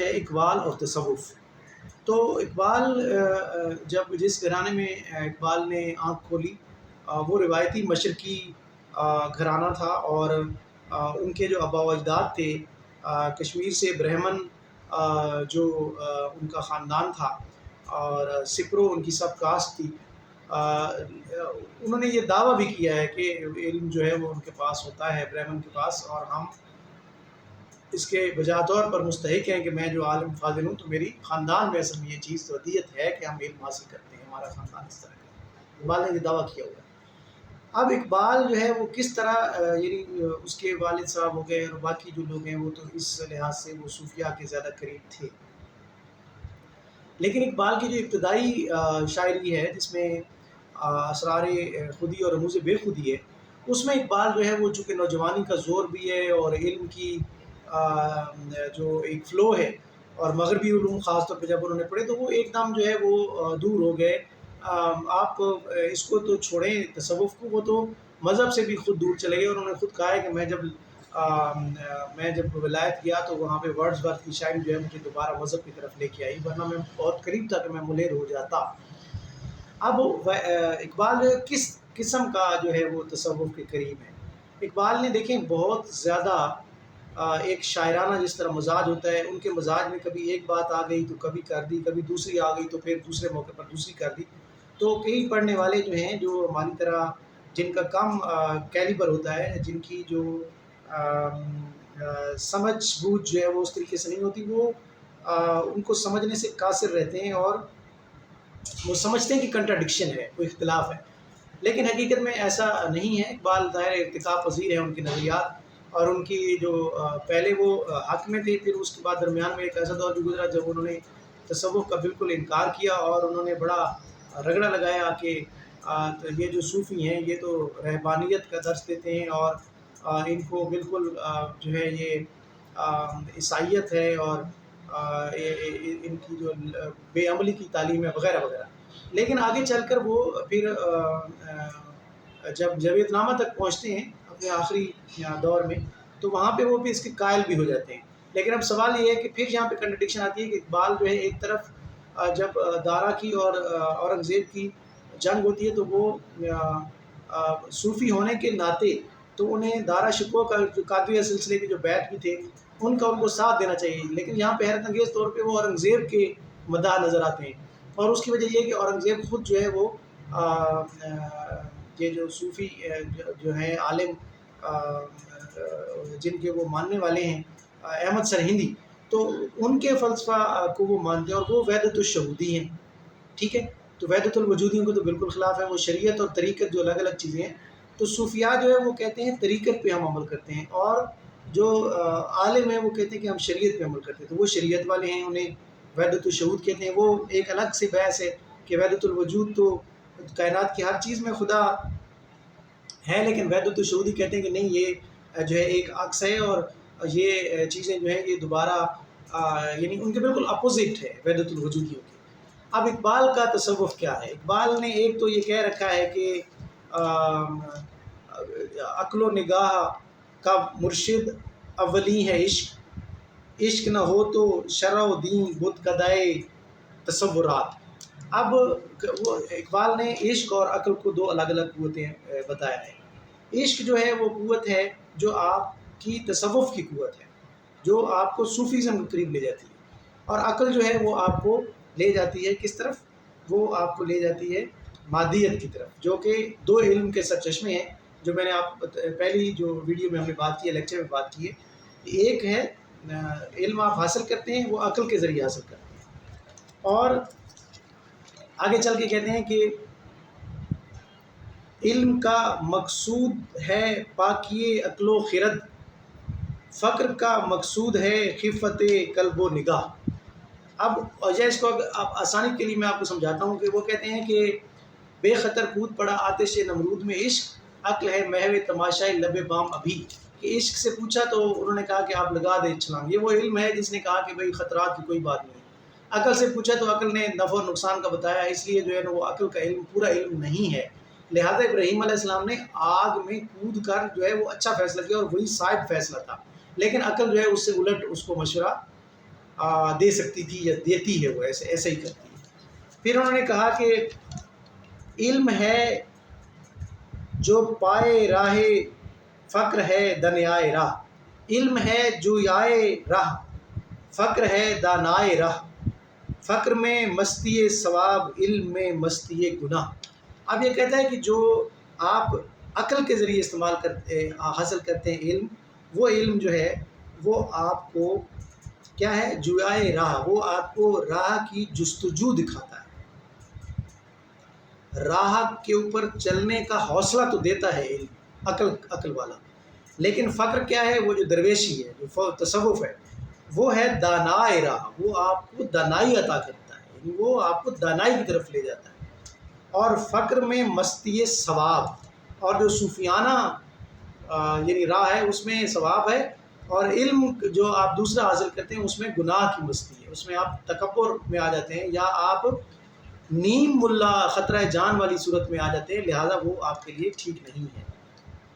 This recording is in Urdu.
ہے اقبال اور تصوف۔ تو اقبال جب جس گھرانے میں اقبال نے آنکھ کھولی وہ روایتی مشرقی گھرانہ تھا، اور ان کے جو آباء و اجداد تھے کشمیر سے برہمن جو ان کا خاندان تھا، اور سپرو ان کی سب کاسٹ تھی۔ انہوں نے یہ دعویٰ بھی کیا ہے کہ علم جو ہے وہ ان کے پاس ہوتا ہے، برہمن کے پاس، اور ہم اس کے بجا طور پر مستحق ہیں کہ میں جو عالم فاضل ہوں تو میری خاندان میں اصل میں یہ چیز تو ودیت ہے کہ ہم علم حاصل کرتے ہیں، ہمارا خاندان اس طرح کا۔ اقبال نے یہ دعویٰ کیا ہوا ہے۔ اب اقبال جو ہے وہ کس طرح یعنی اس کے والد صاحب ہو گئے اور باقی جو لوگ ہیں وہ تو اس لحاظ سے وہ صوفیاء کے زیادہ قریب تھے، لیکن اقبال کی جو ابتدائی شاعری ہے جس میں اسرار خودی اور رموز بے خودی ہے، اس میں اقبال جو ہے وہ چونکہ نوجوانی کا زور بھی ہے اور علم کی جو ایک فلو ہے، اور مغربی علوم خاص طور پہ جب انہوں نے پڑھے تو وہ ایک دم جو ہے وہ دور ہو گئے۔ آپ اس کو تو چھوڑیں تصوف کو، وہ تو مذہب سے بھی خود دور چلے گئے، اور انہوں نے خود کہا ہے کہ میں جب ولایت گیا تو وہاں پہ ورڈز ورتھ کی شاعری جو ہے مجھے دوبارہ مذہب کی طرف لے کے آئی، ورنہ میں بہت قریب تھا کہ میں ملحد ہو جاتا۔ اب اقبال کس قسم کا جو ہے وہ تصوف کے قریب ہے؟ اقبال نے دیکھیں بہت زیادہ ایک شاعرانہ جس طرح مزاج ہوتا ہے، ان کے مزاج میں کبھی ایک بات آ گئی تو کبھی کر دی، کبھی دوسری آ گئی تو پھر دوسرے موقع پر دوسری کر دی۔ تو کئی پڑھنے والے جو ہیں جو ہماری طرح جن کا کم کیلیبر ہوتا ہے، جن کی جو سمجھ بوجھ جو ہے وہ اس طریقے سے نہیں ہوتی، وہ ان کو سمجھنے سے قاصر رہتے ہیں اور وہ سمجھتے ہیں کہ کنٹراڈکشن ہے، کوئی اختلاف ہے، لیکن حقیقت میں ایسا نہیں ہے۔ اقبال ظاہر ارتقاء پذیر ہے، ان کے نظریات اور ان کی جو پہلے وہ حق میں تھے، پھر اس کے بعد درمیان میں ایک ایسا دور بھی گزرا جب انہوں نے تصوف کا بالکل انکار کیا، اور انہوں نے بڑا رگڑا لگایا کہ یہ جو صوفی ہیں یہ تو رہبانیت کا درس دیتے ہیں، اور ان کو بالکل جو ہے یہ عیسائیت ہے، اور ان کی جو بے عملی کی تعلیم ہے وغیرہ وغیرہ۔ لیکن آگے چل کر وہ پھر جب جاوید نامہ تک پہنچتے ہیں اپنے آخری دور میں، تو وہاں پہ وہ بھی اس کے قائل بھی ہو جاتے ہیں۔ لیکن اب سوال یہ ہے کہ پھر یہاں پہ کنٹرڈکشن آتی ہے کہ اقبال جو ہے ایک طرف جب دارا کی اور اورنگزیب کی جنگ ہوتی ہے تو وہ صوفی ہونے کے ناطے تو انہیں دارا شکوہ کا جو قادریہ سلسلے کے جو بیت بھی تھے ان کا ان کو ساتھ دینا چاہیے، لیکن یہاں پہ حیرت انگیز طور پہ وہ اورنگزیب کے مداح نظر آتے ہیں، اور اس کی وجہ یہ ہے کہ اورنگزیب خود جو ہے وہ یہ جو صوفی جو ہیں عالم جن کے وہ ماننے والے ہیں احمد سرہندی، تو ان کے فلسفہ کو وہ مانتے ہیں، اور وہ وحدت الشہودی ہیں، ٹھیک ہے۔ تو وحدت الوجودیوں کو تو بالکل خلاف ہے، وہ شریعت اور طریقت جو الگ الگ چیزیں ہیں۔ تو صوفیاء جو ہے وہ کہتے ہیں طریقت پہ ہم عمل کرتے ہیں، اور جو عالم ہیں وہ کہتے ہیں کہ ہم شریعت پہ عمل کرتے ہیں، تو وہ شریعت والے ہیں، انہیں وحدت الشہود کہتے ہیں۔ وہ ایک الگ سے بحث ہے کہ وحدت الوجود تو کائنات کی ہر چیز میں خدا ہے، لیکن وحدت الشہودی کہتے ہیں کہ نہیں، یہ جو ہے ایک عکس ہے، اور یہ چیزیں جو ہیں یہ دوبارہ یعنی ان کے بالکل اپوزٹ ہے وحدت الوجودیوں کے۔ اب اقبال کا تصوف کیا ہے؟ اقبال نے ایک تو یہ کہہ رکھا ہے کہ عقل و نگاہ کا مرشد اولی ہے عشق، عشق نہ ہو تو شرع و دین بت کدائے تصورات۔ اب وہ اقبال نے عشق اور عقل کو دو الگ الگ قوتیں بتایا ہے۔ عشق جو ہے وہ قوت ہے جو آپ کی تصوف کی قوت ہے، جو آپ کو صوفیزم کے قریب لے جاتی ہے، اور عقل جو ہے وہ آپ کو لے جاتی ہے کس طرف؟ وہ آپ کو لے جاتی ہے مادیت کی طرف، جو کہ دو علم کے سرچشمے ہیں، جو میں نے آپ پہلی جو ویڈیو میں ہم نے بات کی ہے، لیکچر میں بات کی ہے۔ ایک ہے علم آپ حاصل کرتے ہیں وہ عقل کے ذریعے حاصل کرتے ہیں، اور آگے چل کے کہتے ہیں کہ علم کا مقصود ہے پاکی عقل و خرد، فقر کا مقصود ہے خفت قلب و نگاہ۔ اب اس کو آپ آسانی کے لیے میں آپ کو سمجھاتا ہوں کہ وہ کہتے ہیں کہ بے خطر کود پڑا آتش نمرود میں عشق، عقل ہے محو تماشائے لب بام ابھی۔ کہ عشق سے پوچھا تو انہوں نے کہا کہ آپ لگا دیں چھلانگ، یہ وہ علم ہے جس نے کہا کہ بھئی خطرات کی کوئی بات نہیں۔ عقل سے پوچھا تو عقل نے نفع و نقصان کا بتایا، اس لیے جو ہے نا وہ عقل کا علم پورا علم نہیں ہے۔ لہٰذا ابراہیم علیہ السلام نے آگ میں کود کر جو ہے وہ اچھا فیصلہ کیا، اور وہی صائب فیصلہ تھا، لیکن عقل جو ہے اس سے الٹ اس کو مشورہ دے سکتی تھی یا دیتی ہے، وہ ایسے ہی کرتی ہے۔ پھر انہوں نے کہا کہ علم ہے جو پائے راہ فقر ہے دنیائے راہ، علم ہے جو آئے راہ فقر ہے دانائے راہ، فقر میں مستی ثواب علم میں مستی گناہ۔ اب یہ کہتا ہے کہ جو آپ عقل کے ذریعے استعمال کرتے حاصل کرتے ہیں علم، وہ علم جو ہے وہ آپ کو کیا ہے، جوائے راہ، وہ آپ کو راہ کی جستجو دکھاتا ہے، راہ کے اوپر چلنے کا حوصلہ تو دیتا ہے علم، عقل والا۔ لیکن فقر کیا ہے، وہ جو درویشی ہے، جو تصوف ہے، وہ ہے دانائے راہ، وہ آپ کو دانائی عطا کرتا ہے، یعنی وہ آپ کو دانائی کی طرف لے جاتا ہے۔ اور فقر میں مستی ثواب، اور جو صوفیانہ یعنی راہ ہے اس میں ثواب ہے، اور علم جو آپ دوسرا حاصل کرتے ہیں اس میں گناہ کی مستی ہے، اس میں آپ تکبر میں آ جاتے ہیں، یا آپ نیم ملا خطرہ جان والی صورت میں آ جاتے ہیں، لہٰذا وہ آپ کے لیے ٹھیک نہیں ہے۔